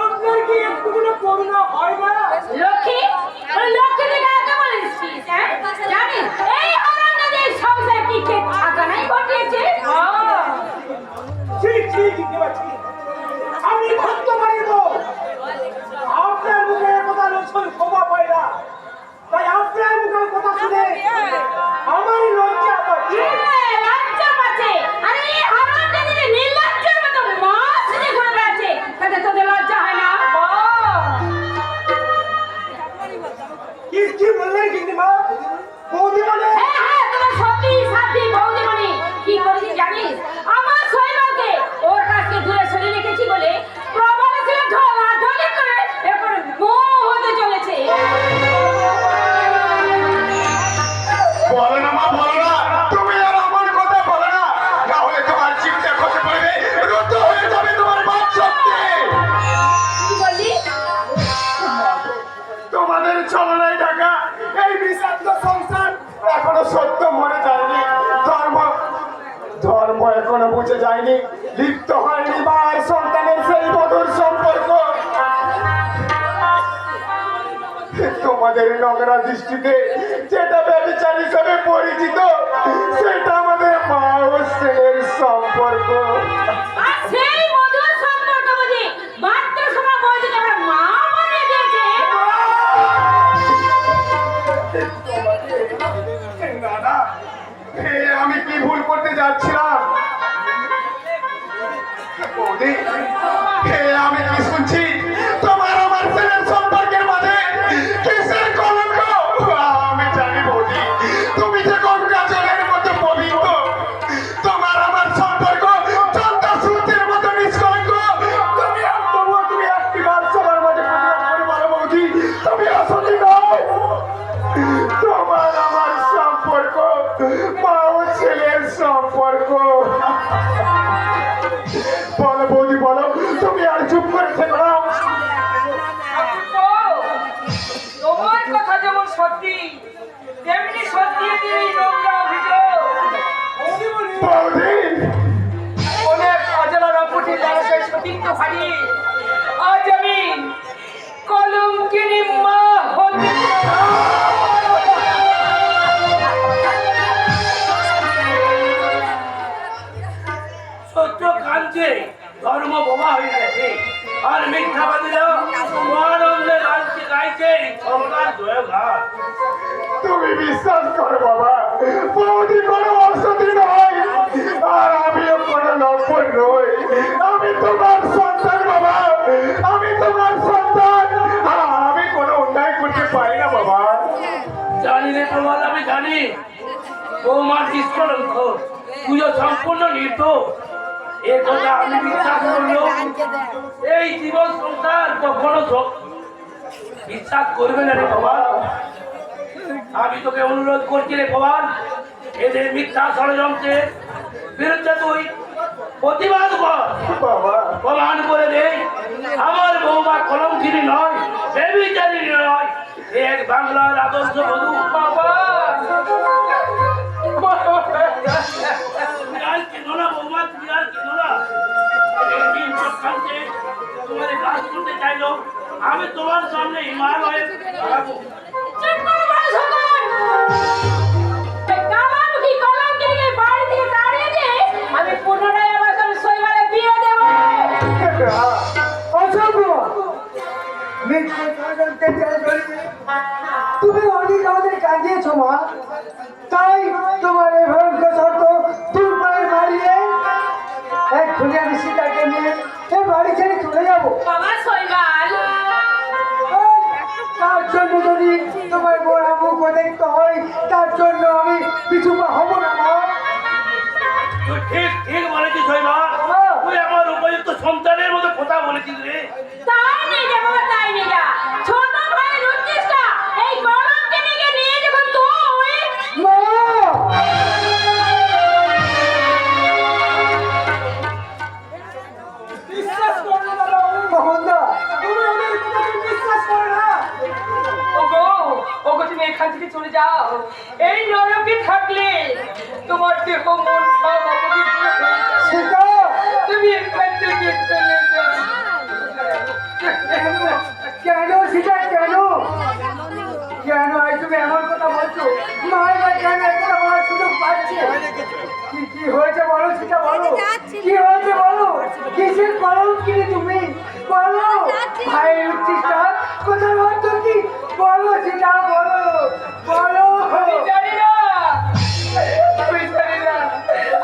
আপনার কি একটুকুনো করুণা হয় না? লক্ষ্মী, ওই লক্ষ্মী থেকে আগে বলেছিস, হ্যাঁ? জানিস এই হারামজাদা এই সংসার কি খেয়ে থাকা নাই ঘটিয়েছে? ঠিক ঠিক গিন্নিমা, ঠিক। আমি ভাবতে পারি তো আপনার মুখে কথা রসুন শোভা পায় না, তাই আপনার মুখের কথা শুনে আমারই লজ্জা পাচ্ছে। লজ্জা পাচ্ছে? আরে এই হারামজাদা নির্লজ্জের মতো মাছ নিয়ে ঘুরে বেড়াচ্ছে, তাতে তোদের লজ্জা হয় না? কি কি বললেন গিন্নিমা? বৌদি মানে? হ্যাঁ হ্যাঁ, তোমার সতী সাথী বৌদিমণি কি করেছি জানিস? আমার শৈবালকে ওর কাছে দূরে সরিয়ে রেখেছি বলে প্রবল ছিল ঢলাঢলি করে এখন মোহ হতে চলেছে। বলো না মা, বলো না, তুমি আর আমার কথা বলো না, না হলে তোমার জীবটা খসে পড়বে, রুদ্ধ হয়ে যাবে তোমার বাপ শক্তি। কি বললি? তোমাদের ছলনায় ঢাকা এই বিষাক্ত সংসার এখনো সত্য মনে যায়নি, ধর্ম ধর্ম এখনো বুঝে যায়নি, লিপ্ত হয়নি মায়ের সন্তানের সেই মধুর সম্পর্ক। তোমাদের নোংরা দৃষ্টিতে যেটা ব্যভিচার হিসেবে পরিচিত, সেটা আমাদের মা ও ছেলের সম্পর্ক। আর সেই মধুর সম্পর্ক বুঝি মাত্র সময় বলছে আমরা মা বানিয়ে দিয়েছে। দাদা, আমি কি ভুল করতে যাচ্ছিলাম? বৌদি, আমি কি শুনছি তোমার আমার ছেলের সম্পর্কের মাঝে কিসের কলঙ্ক? আমি জানি বৌদি, তুমি যে গঙ্গাজলের মতো পবিত্র, তোমার আমার সম্পর্ক চন্দ্র সূর্যের মতো নিষ্কলঙ্ক। তুমি একটি বার সবার মাঝে প্রতিবাদ করে বলো বৌদি, তুমি আসলে নও। তোমার আমার সম্পর্ক মা ও ছেলের সম্পর্ক। বলো বৌদি, বলো, তুমি আর চুপ করে থেকো না। তোমার কথা যেমন সত্যি তেমনি সত্যি এই নোংরা অভিযোগ। বৌদি, অনেক অজানা রপটি মানুষের সতীর্থ হারিয়ে আজ আমি কলঙ্কিনী মা হতে সত্য কাঞ্চে ধর্ম বোমা হয়ে গেছে আর মিথ্যাবাদীরা আনন্দে গাইছে সরকার জয়গান। তুমি বিশ্বাস করো বাবা, বৌদি কোনো অসতী নয় আর আমিও কোনো নম্বর নই। আমি তোমার সন্তান বাবা, আমি তোমার সন্তান, আমি কোনো অন্যায় করতে পারি না বাবা। জানি রে প্রমাণ, আমি জানি বৌমার নিষ্কলঙ্ক, পুজো সম্পূর্ণ নির্দোষ। এ কথা আমি বিশ্বাস করলেও এই জীবন সংসার কখনো বিশ্বাস করবে না রে ভগবান। আমি তোকে অনুরোধ করছি রে ভগবান, এদের মিথ্যা ষড়যন্ত্রের বিরুদ্ধে তুই প্রতিবাদ কর, বাবা, প্রমাণ করে দে আমার বৌমা কলঙ্কিনী নয়, বেবিচারিণী নয়, এক বাংলার আদর্শ বধূ। বাবা তুমি আর কেন না বৌমা, তুমি আর কেন না? তোমাদের কাজ করতে চাইলো, আমি তোমার সামনে হিমালয়ে দাঁড়াবো। চুপ করে বলো সকল। এই কালামুখী কলঙ্কিনীকে বাড়ি থেকে তাড়িয়ে দিয়ে আমি পুনরায় আমার সঙ্গে শৈবালে বিয়ে দেব। তুমি অনেক আমাদের কাঁদিয়েছো মা, তাই তোমার এই ভয়ঙ্কর শর্ত দূর করে বাড়িয়ে এক্ষুনি আমি সীতাকে নিয়ে এ বাড়ি ছেড়ে চলে যাবো। বাবা শৈবাল, তার জন্য যদি তোমার বড় মুখ দেখতে হয়, তার জন্য আমি পিছু পা হবো না মা। তুই ঠিক ঠিক বলেছিস শৈবাল, তুই আমার উপযুক্ত সন্তানের মতো কথা বলে তাই নিয়ে যা বাবা, তাই নিয়ে যা। ছোট ভাই রুচিসটা এই গরমকে নিয়ে যখন তুই মা! বিশ্বাস করো না বাবা, মোহনদা, তুমি ওদের কথা বিশ্বাস করো না। ওগো ওগো তুমি এখান থেকে চলে যাও। এই নরকে থাকলে তোমার দেহ মন সব অপবিত্র হয়ে যাবে। সীতা! তুমি এখান থেকে চলে যাও। কেন সীতা, কেন? কেন আজ তুমি এমন কথা বলছো? মায়েরা কেন এই কথা বলার সুযোগ পাচ্ছে? কি হয়েছে বলো সীতা, বলো। কি হয়েছে বলো? কিসের কলম কিনে তুমি? বলো। ভাইয়ের উচ্ছিষ্টা কথার অর্থ কি? বলো সীতা, বলো, বলো। আমি জানি না, আমি জানি না,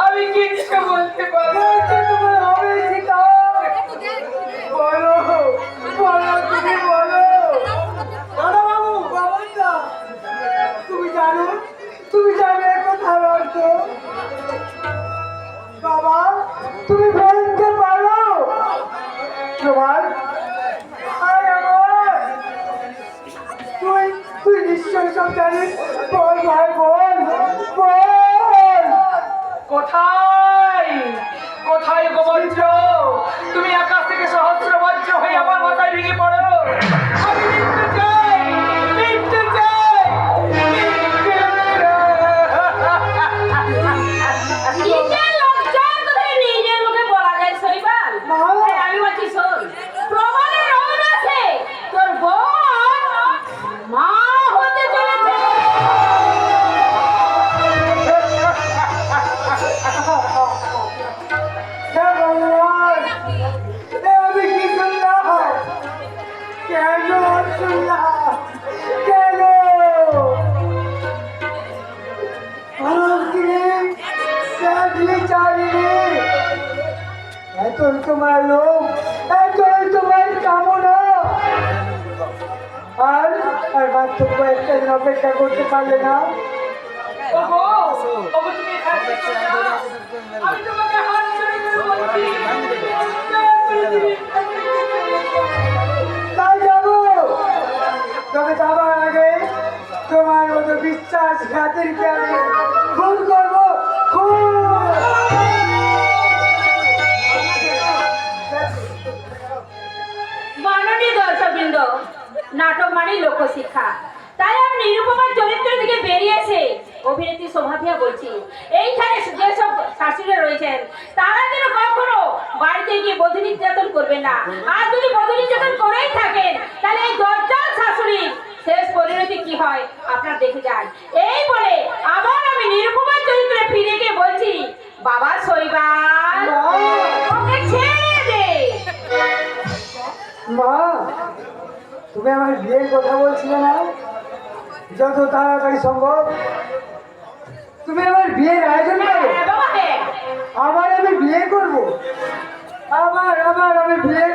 আমি কিচ্ছু বলতে পারবো না। বলতে তোমার হবে সীতা। বলো, বলো, তুমি বলো। বাবু, বাবাটা, তুমি জানো এ কথার অর্থ? বাবা, তুমি বলতে পারো? তোমার হায় আমার, তুই নিশ্চয় সব জানিস। বল ভাই, বল, বল। কোথায় কোথায় গো বজ্র? তুমি আকাশ থেকে সহস্র বজ্র হয়ে আমার মাথায় ভেঙে পড়ো। আমি মৃত্যু চাই, মৃত্যু চাই, মৃত্যু চাই। নিজের লজ্জার কথাই নিজের মুখে বলা যায় শৈবাল। মা! এই আমি বলছি শোন, প্রমাণের রোল আছে, তোর বোন মা হতে চলেছে। হে ভগবান, এ আমি কি শুনলাম? কেন শুনলাম? কেন? এতই তোমার লোভ, এতই তোমার কামনা, আর মাত্র কয়েকটা দিন অপেক্ষা করতে পারলে না? ওগো, ওগো তুমি এখান থেকে চলে যাও। আমি তোমাকে হাত জোড় করে বলছি, দয়া করে তুমি এখান থেকে চলে যাও। তাই যাবো, তবে যাবার আগে তোমার মতো বিশ্বাসঘাতীকে আমি খুন করবো, খুন। মাননীয় দর্শকবৃন্দ, নাটক মানেই লোকশিক্ষা। তাই আমি নিরুপমার চরিত্র থেকে বেরিয়ে এসে অভিনেত্রী শোভাভিয়া বলছি, এইখানে যেসব শাশুড়ি রয়েছেন তারা যেন কখনো বাড়িতে গিয়ে বধূ নির্যাতন করবেন না। আর যদি বধূ নির্যাতন করেই থাকেন তাহলে এই দরজাল শাশুড়ির শেষ পরিণতি কি হয় আপনারা দেখে যান। এই বলে আবার আমি নিরুপমার চরিত্রে ফিরে গিয়ে বলছি, বাবা শৈবাল, ওকে ছেড়ে দে। মা, তুমি আমার বিয়ের কথা বলছিলে না? যত তাড়াতাড়ি সম্ভব তুমি আমার বিয়ের আয়োজন করো। হ্যাঁ বাবা, হ্যাঁ। আবার আমি বিয়ে করবো, আবার আমি বিয়ে